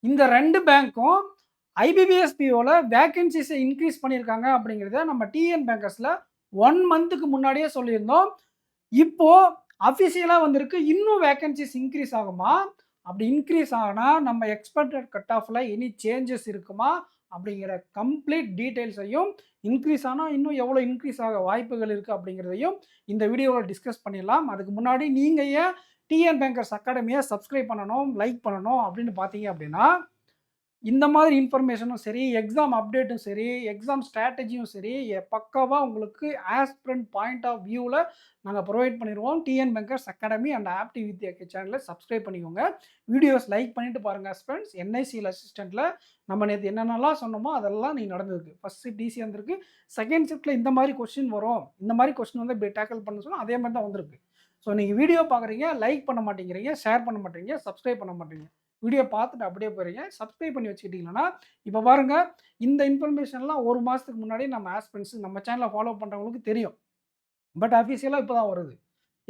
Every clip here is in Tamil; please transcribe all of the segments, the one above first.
இந்த 2 பேங்க்கும் ஐபிபிஎஸ் பிஓல வேக்கன்சிஸ இன்கிரீஸ் பண்ணியிருக்காங்க அப்படிங்கிறத நம்ம டிஎன் பேங்கர்ஸ்ல 1 மந்த்துக்கு முன்னாடியே சொல்லியிருந்தோம். இப்போ அஃபிஷியலா வந்திருக்கு. இன்னும் வேக்கன்சிஸ் இன்கிரீஸ் ஆகுமா? அப்படி இன்கிரீஸ் ஆனா நம்ம எக்ஸ்பெக்டட் கட் ஆஃப்ல எனி சேஞ்சஸ் இருக்குமா? அப்படிங்கிற கம்ப்ளீட் டீட்டெயில்ஸையும், இன்கிரீஸ் ஆனா இன்னும் எவ்வளோ இன்கிரீஸ் ஆக வாய்ப்புகள் இருக்கு அப்படிங்கிறதையும் இந்த வீடியோல டிஸ்கஸ் பண்ணிடலாம். அதுக்கு முன்னாடி நீங்க ஏன் டிஎன் பேங்கர்ஸ் அகாடமிய சப்ஸ்கிரைப் பண்ணணும், லைக் பண்ணணும் அப்படின்னு பார்த்தீங்க அப்படின்னா, இந்த மாதிரி இன்ஃபர்மேஷனும் சரி, எக்ஸாம் அப்டேட்டும் சரி, எக்ஸாம் ஸ்ட்ராட்டஜியும் சரி, பக்காவா உங்களுக்கு ஆஸ்பிரண்ட் பாயிண்ட் ஆஃப் வியூல நாங்க புரொவைட் பண்ணிருவோம். TN bankers academy and Apti Vidya சேனல சப்ஸ்கிரைப் பண்ணிக்கோங்க. வீடியோஸ் லைக் பண்ணிட்டு பாருங்க ஃபிரெண்ட்ஸ். என்ஐசிஎல் அசிஸ்டன்ட்ல நம்ம நேத்து என்னென்னலாம் சொன்னோமோ அதெல்லாம் இன்னைக்கு நடந்திருக்கு. ஃபர்ஸ்ட் ஷிஃப்ட் ஈஸியா வந்திருக்கு. செகண்ட் ஷிஃப்ட்ல இந்த மாதிரி கொஸ்டின் வரும். இந்த மாதிரி கொஸ்டின் வந்து இப்படி டேக்கிள் பண்ண சொன்னா அதே மாதிரி தான் வந்திருக்கு. ஸோ நீங்க வீடியோ பார்க்குறீங்க, லைக் பண்ண மாட்டேங்கிறீங்க, ஷேர் பண்ண மாட்டேங்கிறீங்க, சப்ஸ்கிரைப் பண்ண மாட்டேங்கிறீங்க. வீடியோ பார்த்துட்டு அப்படியே போறீங்க. சப்ஸ்கிரைப் பண்ணி வச்சுக்கிட்டீங்கன்னா, இப்போ பாருங்க இந்த இன்ஃபர்மேஷன்லாம் 1 மாசத்துக்கு முன்னாடி நம்ம ஆஸ்பிரண்ட்ஸ் நம்ம சேனல ஃபாலோ பண்றவங்களுக்கு தெரியும். பட் அஃபிஷியலா இப்போ தான் வருது.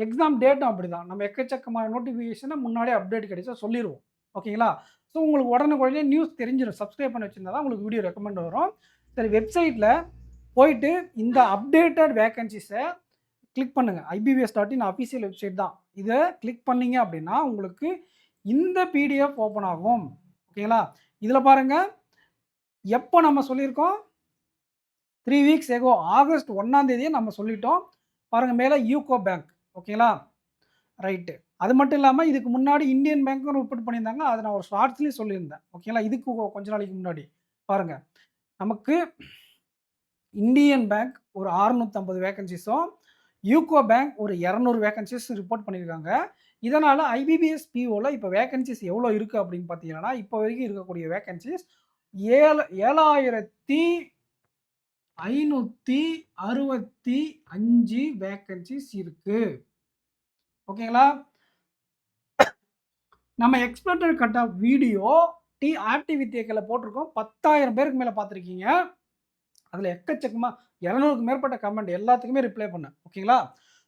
எக்ஸாம் டேட்டும் அப்படிதான். நம்ம எக்கச்சக்கமான நோட்டிஃபிகேஷன முன்னாடியே அப்டேட் கிடைச்சா சொல்லிருவோம். ஓகேங்களா? ஸோ உங்களுக்கு உடனுக்குடனே நியூஸ் தெரிஞ்சிரும். சப்ஸ்கிரைப் பண்ணி வச்சிருந்தா தான் உங்களுக்கு வீடியோ ரெக்கமெண்ட் வரும். சரி, வெப்சைட்ல போயிட்டு இந்த அப்டேட்டட் வேக்கன்ஸிஸ கிளிக் பண்ணுங்க. IBVS.in அஃபிஷியல் வெப்சைட் தான். இத கிளிக் பண்ணீங்க அப்படின்னா, உங்களுக்கு இந்த பிடிஎஃப் ஓப்பன் ஆகும். ஓகேங்களா? இதுல பாருங்க, எப்போ நம்ம சொல்லியிருக்கோம்? 3 வீக்ஸ் எகோ ஆகஸ்ட் 1ஆம் தேதியே நம்ம சொல்லிட்டோம். பாருங்க மேல யூகோ பேங்க். ஓகேங்களா? ரைட்டு. அது மட்டும் இல்லாம இதுக்கு முன்னாடி இந்தியன் பேங்க்கும் ரிப்போர்ட் பண்ணியிருந்தாங்க. அத நான் ஒரு ஷார்ட்ஸ்லயும் சொல்லியிருந்தேன். ஓகேங்களா? இதுக்கு கொஞ்ச நாளைக்கு முன்னாடி. பாருங்க. நமக்கு இந்தியன் பேங்க் ஒரு 650 வேக்கன்ஸிஸும், யூகோ பேங்க் ஒரு 200 வேக்கன்ஸிஸ் ரிப்போர்ட் பண்ணியிருக்காங்க. இதனால ஐபிபிஎஸ் பிஓல இப்போ வேக்கன்ஸிஸ் எவ்வளோ இருக்கு அப்படின்னு பார்த்தீங்கன்னா, இப்போ வரைக்கும் இருக்கக்கூடிய வேக்கன்ஸிஸ் 7565 வேக்கன்ஸிஸ் இருக்கு. ஓகேங்களா? நம்ம எக்ஸ்பெக்டட் கட் ஆஃப் வீடியோ ஆப்டி வித்யால போட்டிருக்கோம். 10,000 பேருக்கு மேல பார்த்துருக்கீங்க. அதில எக்கச்சக்கமா 200க்கு மேற்பட்ட கமெண்ட் எல்லாத்துக்குமே ரிப்ளை பண்ணேன். ஓகேங்களா?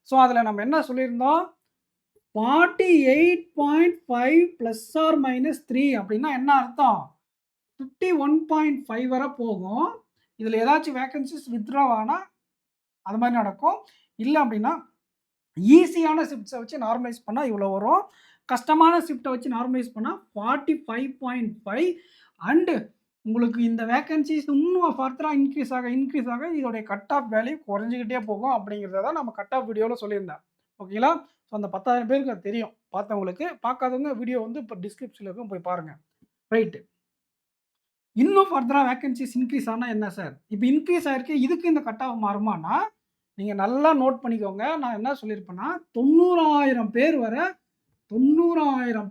ஸோ அதில நம்ம என்ன சொல்லியிருந்தோம்? 48.5 ப்ளஸ் ஆர் மைனஸ் 3 அப்படின்னா என்ன அர்த்தம்? 51.5 வரை போகும். இதில ஏதாச்சும் வேக்கன்ஸிஸ் வித்ட்ரா ஆனா அது மாதிரி நடக்கும். இல்ல அப்படின்னா ஈஸியான ஷிஃப்ட்ஸ வச்சு நார்மலைஸ் பண்ணா இவ்வளோ வரும். கஷ்டமான ஷிஃப்ட்ட வச்சு நார்மலைஸ் பண்ணா 45.5 அண்ட் உங்களுக்கு இந்த வேக்கன்ஸிஸ் இன்னும் ஃபர்தரா இன்கிரீஸ் ஆக இதோடைய கட் ஆஃப் வேல்யூ குறைஞ்சுக்கிட்டே போகும் அப்படிங்கிறத தான் நம்ம கட் ஆஃப் வீடியோல சொல்லியிருந்தேன். ஓகேங்களா? ஸோ அந்த 10,000 பேருக்கு அது தெரியும். பார்த்தவங்களுக்கு. பார்க்காதவங்க வீடியோ வந்து இப்போ டிஸ்கிரிப்ஷன்ல இருக்கும் போய் பாருங்க. ரைட். இன்னும் ஃபர்தரா வேக்கன்ஸிஸ் இன்கிரீஸ் ஆனா என்ன சார்? இப்போ இன்கிரீஸ் ஆயிருக்கு. இதுக்கு இந்த கட் ஆஃப் மாறுமானா, நீங்க நல்லா நோட் பண்ணிக்கோங்க. நான் என்ன சொல்லியிருப்பேன்னா 90,000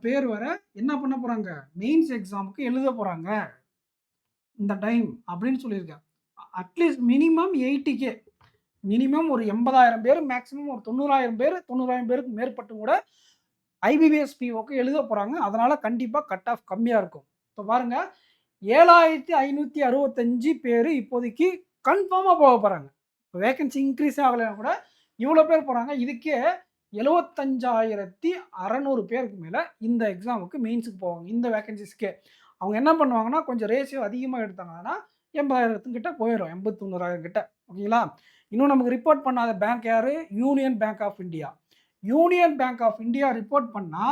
பேர் வர என்ன பண்ண போறாங்க? மெயின்ஸ் எக்ஸாம்க்கு எழுத போறாங்க. இந்த டைம் அப்படின்னு சொல்லியிருக்கேன். At least minimum 80K. மினிமம் ஒரு 80,000 பேர், மேக்ஸிமம் ஒரு 90,000 பேருக்கு மேற்பட்டும் கூட ஐபிபிஎஸ் பிஓக்கு எழுத போறாங்க. அதனால கண்டிப்பா கட் ஆஃப் கம்மியா இருக்கும். இப்போ பாருங்க 7,565 பேரு இப்போதைக்கு கன்ஃபார்மா போக போறாங்க. இப்போ வேக்கன்சி இன்கிரீஸ் ஆகலைன்னா கூட இவ்வளோ பேர் போறாங்க. இதுக்கே 75,600 பேருக்கு மேல இந்த எக்ஸாமுக்கு மெயின்ஸுக்கு போவாங்க. இந்த வேக்கன்சிஸ்க்கே. அவங்க என்ன பண்ணுவாங்கன்னா, கொஞ்சம் ரேஷியோ அதிகமா எடுத்தாங்கன்னா 80,000 கிட்ட போயிரும். 81,000 கிட்ட. ஓகேங்களா? இன்னும் நமக்கு ரிப்போர்ட் பண்ணாத பேங்க் யாரு? Union Bank of India. Union Bank of India report பண்ணா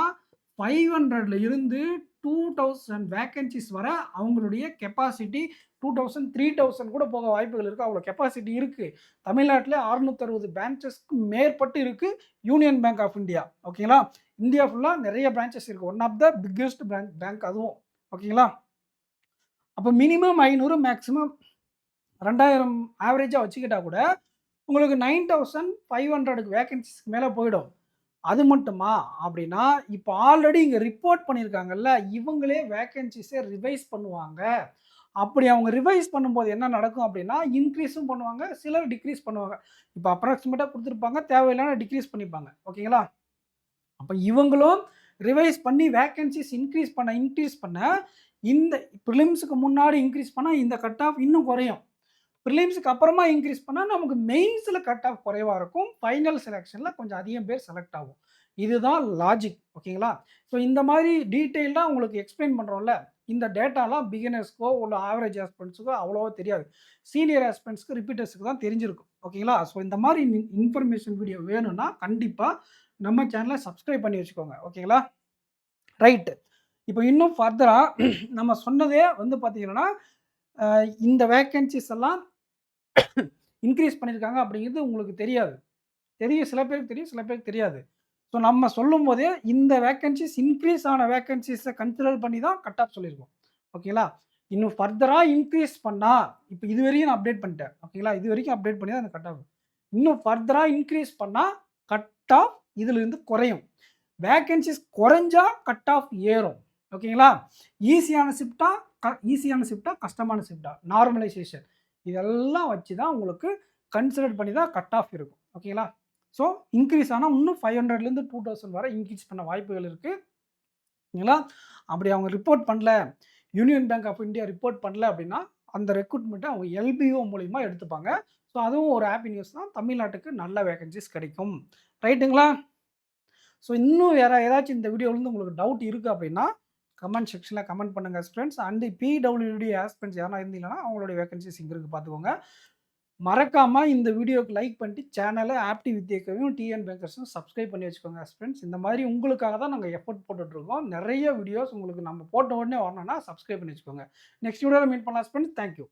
500ல இருந்து 2,000 வேக்கன்சிஸ் வர அவங்களுடைய கெப்பாசிட்டி 2,000, 3,000 கூட போக வாய்ப்புகள் இருக்கு. அவ்வளோ கெப்பாசிட்டி இருக்கு. தமிழ்நாட்டில 660 பிரான்ச்சஸ்க்கு மேற்பட்டு இருக்கு யூனியன் பேங்க் ஆஃப் இந்தியா. ஓகேங்களா? இந்தியா ஃபுல்லா நிறைய பிரான்ச்சஸ் இருக்கு. One of the biggest bank அதுவும். ஓகேங்களா? அப்போ மினிமம் 500, மேக்ஸிமம் 2,000 ஆவரேஜா வச்சுக்கிட்டா கூட உங்களுக்கு 9,500 வேக்கன்சிஸ்க்கு மேல போயிடும். அது மட்டுமா? அப்படின்னா, இப்போ ஆல்ரெடி இங்க ரிப்போர்ட் பண்ணியிருக்காங்கல்ல, இவங்களே வேக்கன்சிஸ ரிவைஸ் பண்ணுவாங்க. அப்படி அவங்க ரிவைஸ் பண்ணும்போது என்ன நடக்கும் அப்படின்னா, இன்கிரீஸும் பண்ணுவாங்க, சிலர் டிக்ரீஸ் பண்ணுவாங்க. இப்போ அப்ராக்ஸிமேட்டா குடுத்துருப்பாங்க, தேவையில்லாம டிக்ரீஸ் பண்ணிப்பாங்க. ஓகேங்களா? அப்ப இவங்களும் ரிவைஸ் பண்ணி வேக்கன்சிஸ் இன்கிரீஸ் பண்ண இந்த பிரிலிம்ஸ்க்கு முன்னாடி இன்கிரீஸ் பண்ணா இந்த கட் ஆஃப் இன்னும் குறையும். பிரிலிம்ஸ்க்கு அப்புறமா இன்கிரீஸ் பண்ணா நமக்கு மெயின்ஸ்ல கட் ஆஃப் குறைவா இருக்கும். ஃபைனல் செலக்ஷன்ல கொஞ்சம் அதிகம் பேர் செலக்ட் ஆகும். இதுதான் லாஜிக். ஓகேங்களா? ஸோ இந்த மாதிரி டீட்டெயில்டா உங்களுக்கு எக்ஸ்ப்ளைன் பண்றோம்ல, இந்த டேட்டாலாம் பிகினர்ஸ்க்கோ, இல்ல ஆவரேஜ் ஆஸ்பிரண்ட்ஸ்க்கோ அவ்வளவா தெரியாது. சீனியர் ஆஸ்பிரண்ட்ஸ்க்கு, ரிப்பீட்டர்ஸ்க்கு தான் தெரிஞ்சிருக்கும். ஓகேங்களா? ஸோ இந்த மாரி இன்ஃபர்மேஷன் வீடியோ வேணும்னா, கண்டிப்பா நம்ம சேனல சப்ஸ்கிரைப் பண்ணி வச்சுக்கோங்க. ஓகேங்களா? ரைட். இப்போ இன்னும் ஃபர்தரா நம்ம சொன்னதே வந்து பார்த்தீங்கன்னா, அ இந்த வேக்கன்ஸீஸ் எல்லாம் இன்கிரீஸ் பண்ணியிருக்காங்க அப்படிங்கிறது உங்களுக்கு தெரியாது. தெரியும், சில பேருக்கு தெரியும், சில பேருக்கு தெரியாது. ஸோ நம்ம சொல்லும்போதே இந்த வேக்கன்ஸீஸ் இன்கிரீஸ் ஆன வேக்கன்ஸீஸ கன்சிடர் பண்ணி தான் கட் ஆஃப் சொல்லியிருக்கோம். ஓகேங்களா? இன்னும் ஃபர்தரா இன்கிரீஸ் பண்ணா, இப்ப இதுவரையும் நான் அப்டேட் பண்ணிட்டேன். ஓகேங்களா? இதுவரைக்கும் அப்டேட் பண்ணி தான் அந்த கட் ஆஃப். இன்னும் ஃபர்தரா இன்கிரீஸ் பண்ணா கட் ஆஃப் இதிலிருந்து குறையும். வேக்கன்ஸீஸ் குறைஞ்சா கட் ஆஃப் ஏறும். ஓகேங்களா? ஈஸியான ஷிஃப்ட்டா, கஷ்டமான ஷிஃப்ட்டா, நார்மலைசேஷன் இதெல்லாம் வச்சு தான் உங்களுக்கு கன்சிடர் பண்ணி தான் கட் ஆஃப் இருக்கும். ஓகேங்களா? ஸோ இன்க்ரீஸ் ஆனா இன்னும் 500லேருந்து 2000 வரை இன்க்ரீஸ் பண்ண வாய்ப்புகள் இருக்கு. ஓகேங்களா? அப்படி அவங்க ரிப்போர்ட் பண்ணல, Union Bank of India report பண்ணல அப்படின்னா, அந்த ரெக்ரூட்மெண்ட்ட அவங்க எல்பிஓ மூலியமா எடுத்துப்பாங்க. ஸோ அதுவும் ஒரு ஹாப்பி நியூஸ் தான். தமிழ்நாட்டுக்கு நல்ல வேக்கன்ஸீஸ் கிடைக்கும். ரைட்டுங்களா? ஸோ இன்னும் ஏதாச்சும் இந்த வீடியோலேருந்து உங்களுக்கு டவுட் இருக்கு அப்படின்னா, கமெண்ட் செக்ஷன்ல கமெண்ட் பண்ணுங்க ஃபிரெண்ட்ஸ். அண்ட் பிடபிள்யூடி ஆஸ்பிரண்ட்ஸ் யாருனா இருந்தீங்கன்னா, அவங்களுடைய வேக்கன்ஸீஸ் இங்க இருக்கு பார்த்துக்கோங்க. மறக்காம இந்த வீடியோக்கு லைக் பண்ணிட்டு சேனல ஆப்டி வித்யேக்கையும், டிஎன் பேங்கர்ஸும் சப்ஸ்கிரைப் பண்ணி வச்சுக்கோங்க ஃபிரெண்ட்ஸ். இந்த மாதிரி உங்களுக்காக தான் நாங்க எஃபோர்ட் போட்டுட்ருக்கோம். நெறைய வீடியோஸ் உங்களுக்கு நம்ம போட்ட உடனே வரணும்னா சப்ஸ்கிரைப் பண்ணி வச்சுக்கோங்க. நெக்ஸ்ட் வீடியோல மீட் பண்ணலாம் ஃபிரெண்ட்ஸ். Thank you.